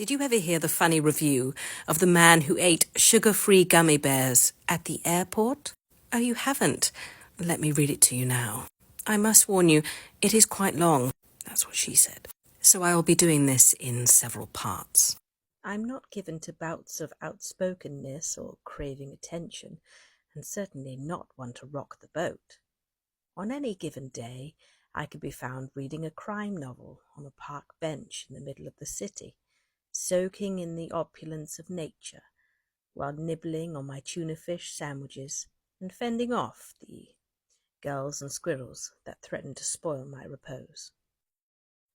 Did you ever hear the funny review of the man who ate sugar-free gummy bears at the airport? Oh, you haven't? Let me read it to you now. I must warn you, it is quite long. That's what she said. So I will be doing this in several parts. I'm not given to bouts of outspokenness or craving attention, and certainly not one to rock the boat. On any given day, I could be found reading a crime novel on a park bench in the middle of the city, soaking in the opulence of nature, while nibbling on my tuna fish sandwiches and fending off the gulls and squirrels that threaten to spoil my repose.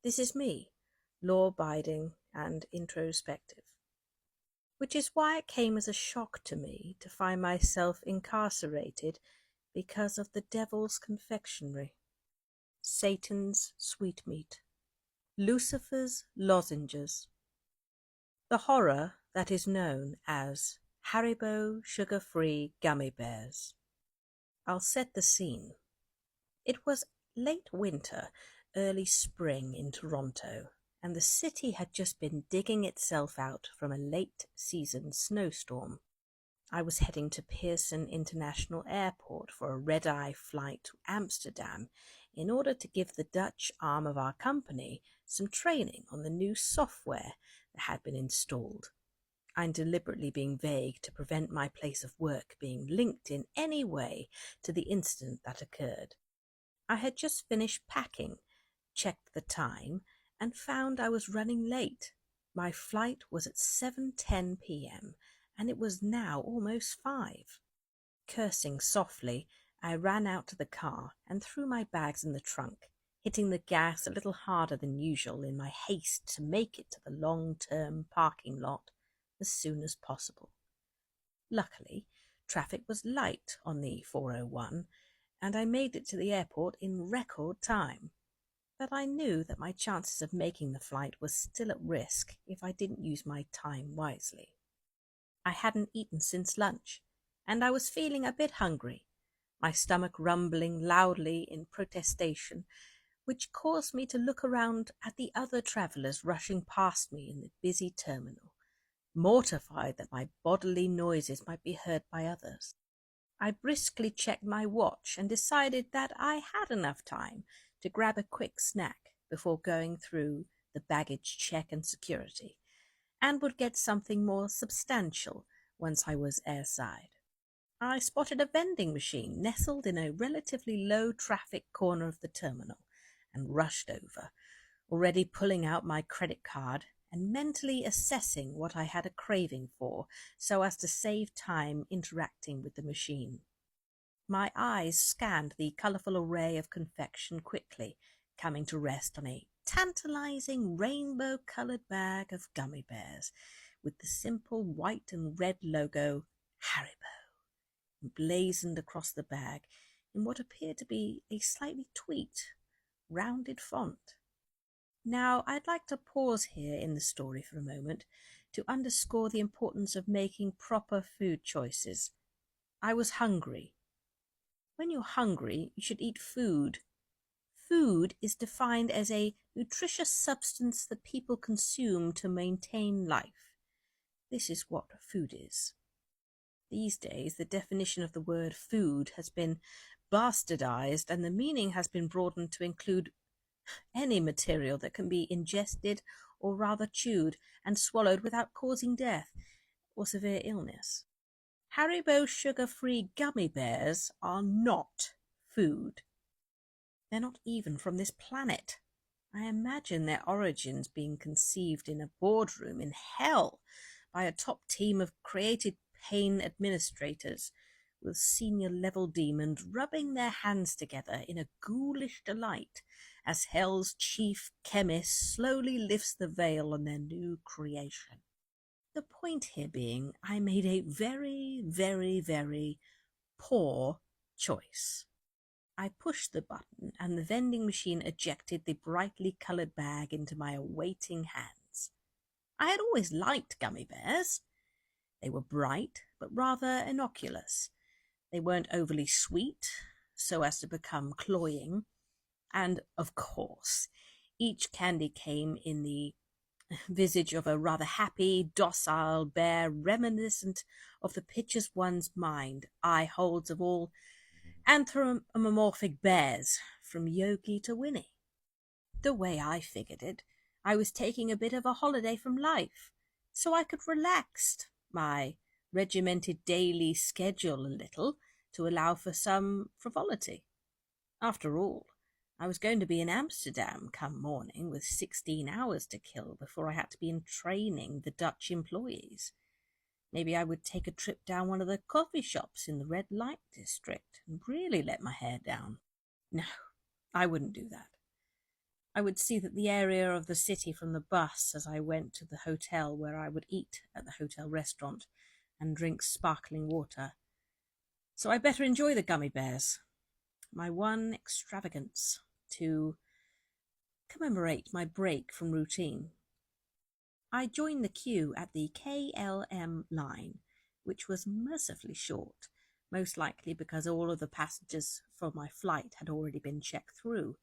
This is me, law-abiding and introspective, which is why it came as a shock to me to find myself incarcerated because of the devil's confectionery, Satan's sweetmeat, Lucifer's lozenges, the horror that is known as Haribo sugar-free gummy bears. I'll set the scene. It was late winter, early spring in Toronto, and the city had just been digging itself out from a late-season snowstorm. I was heading to Pearson International Airport for a red-eye flight to Amsterdam in order to give the Dutch arm of our company some training on the new software that had been installed. I'm deliberately being vague to prevent my place of work being linked in any way to the incident that occurred. I had just finished packing, checked the time, and found I was running late. My flight was at 7:10 p.m., and it was now almost 5. Cursing softly, I ran out to the car and threw my bags in the trunk, hitting the gas a little harder than usual in my haste to make it to the long-term parking lot as soon as possible. Luckily, traffic was light on the 401, and I made it to the airport in record time. But I knew that my chances of making the flight was still at risk if I didn't use my time wisely. I hadn't eaten since lunch, and I was feeling a bit hungry, my stomach rumbling loudly in protestation, which caused me to look around at the other travellers rushing past me in the busy terminal, mortified that my bodily noises might be heard by others. I briskly checked my watch and decided that I had enough time to grab a quick snack before going through the baggage check and security, and would get something more substantial once I was airside. I spotted a vending machine nestled in a relatively low-traffic corner of the terminal and rushed over, already pulling out my credit card and mentally assessing what I had a craving for so as to save time interacting with the machine. My eyes scanned the colourful array of confection quickly, coming to rest on a tantalizing rainbow-coloured bag of gummy bears with the simple white and red logo Haribo emblazoned across the bag in what appeared to be a slightly tweaked, rounded font. Now, I'd like to pause here in the story for a moment to underscore the importance of making proper food choices. I was hungry. When you're hungry, you should eat food. Food is defined as a nutritious substance that people consume to maintain life. This is what food is. These days, the definition of the word food has been bastardized, and the meaning has been broadened to include any material that can be ingested or rather chewed and swallowed without causing death or severe illness. Haribo sugar-free gummy bears are not food. They're not even from this planet. I imagine their origins being conceived in a boardroom in hell by a top team of creative pain administrators with senior-level demons rubbing their hands together in a ghoulish delight as hell's chief chemist slowly lifts the veil on their new creation. The point here being, I made a very, very, very poor choice. I pushed the button and the vending machine ejected the brightly coloured bag into my awaiting hands. I had always liked gummy bears. They were bright, but rather innocuous. They weren't overly sweet, so as to become cloying. And, of course, each candy came in the visage of a rather happy, docile bear, reminiscent of the pictures one's mind eye holds of all anthropomorphic bears, from Yogi to Winnie. The way I figured it, I was taking a bit of a holiday from life, so I could relax my regimented daily schedule a little to allow for some frivolity. After all, I was going to be in Amsterdam come morning with 16 hours to kill before I had to be in training the Dutch employees. Maybe I would take a trip down one of the coffee shops in the red light district and really let my hair down. No, I wouldn't do that. I would see that the area of the city from the bus as I went to the hotel, where I would eat at the hotel restaurant and drink sparkling water. So I better enjoy the gummy bears, my one extravagance, to commemorate my break from routine. I joined the queue at the KLM line, which was mercifully short, most likely because all of the passengers for my flight had already been checked through,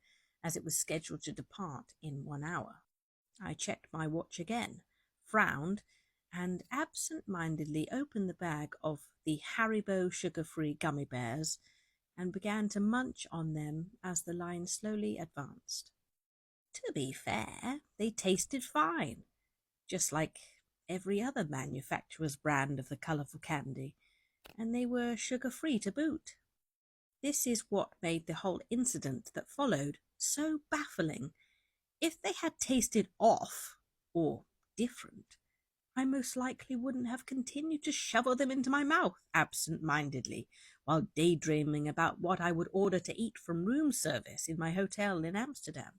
as it was scheduled to depart in 1 hour. I checked my watch again, frowned, and absent-mindedly opened the bag of the Haribo sugar-free gummy bears and began to munch on them as the line slowly advanced. To be fair, they tasted fine, just like every other manufacturer's brand of the colourful candy, and they were sugar-free to boot. This is what made the whole incident that followed so baffling. If they had tasted off, or different, I most likely wouldn't have continued to shovel them into my mouth absent-mindedly while daydreaming about what I would order to eat from room service in my hotel in Amsterdam.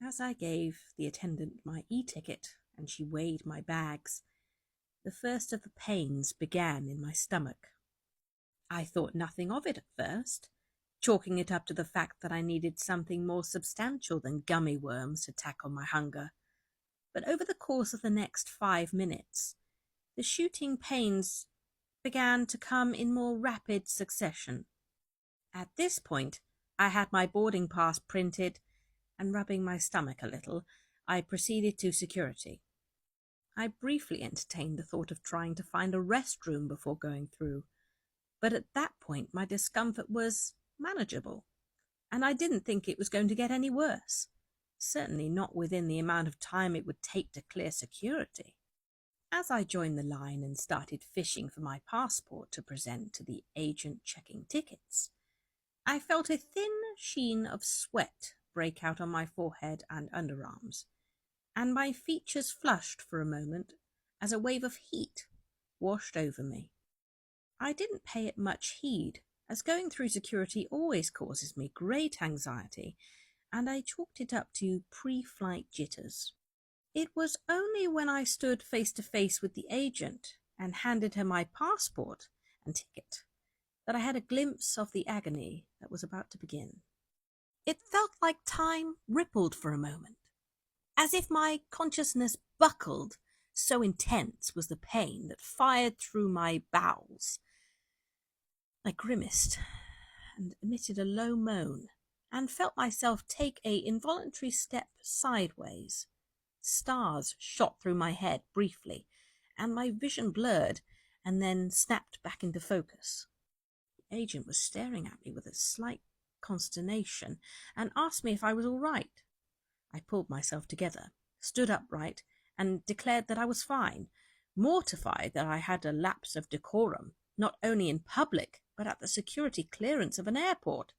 As I gave the attendant my e-ticket and she weighed my bags, the first of the pains began in my stomach. I thought nothing of it at first, chalking it up to the fact that I needed something more substantial than gummy worms to tackle my hunger. But over the course of the next 5 minutes, the shooting pains began to come in more rapid succession. At this point, I had my boarding pass printed, and rubbing my stomach a little, I proceeded to security. I briefly entertained the thought of trying to find a restroom before going through, but at that point my discomfort was manageable, and I didn't think it was going to get any worse, certainly not within the amount of time it would take to clear security. As I joined the line and started fishing for my passport to present to the agent checking tickets, I felt a thin sheen of sweat break out on my forehead and underarms, and my features flushed for a moment as a wave of heat washed over me. I didn't pay it much heed, as going through security always causes me great anxiety, and I chalked it up to pre-flight jitters. It was only when I stood face to face with the agent and handed her my passport and ticket that I had a glimpse of the agony that was about to begin. It felt like time rippled for a moment, as if my consciousness buckled, so intense was the pain that fired through my bowels. I grimaced and emitted a low moan and felt myself take an involuntary step sideways. Stars shot through my head briefly, and my vision blurred and then snapped back into focus. The agent was staring at me with a slight consternation and asked me if I was all right. I pulled myself together, stood upright, and declared that I was fine, mortified that I had a lapse of decorum, not only in public, but at the security clearance of an airport.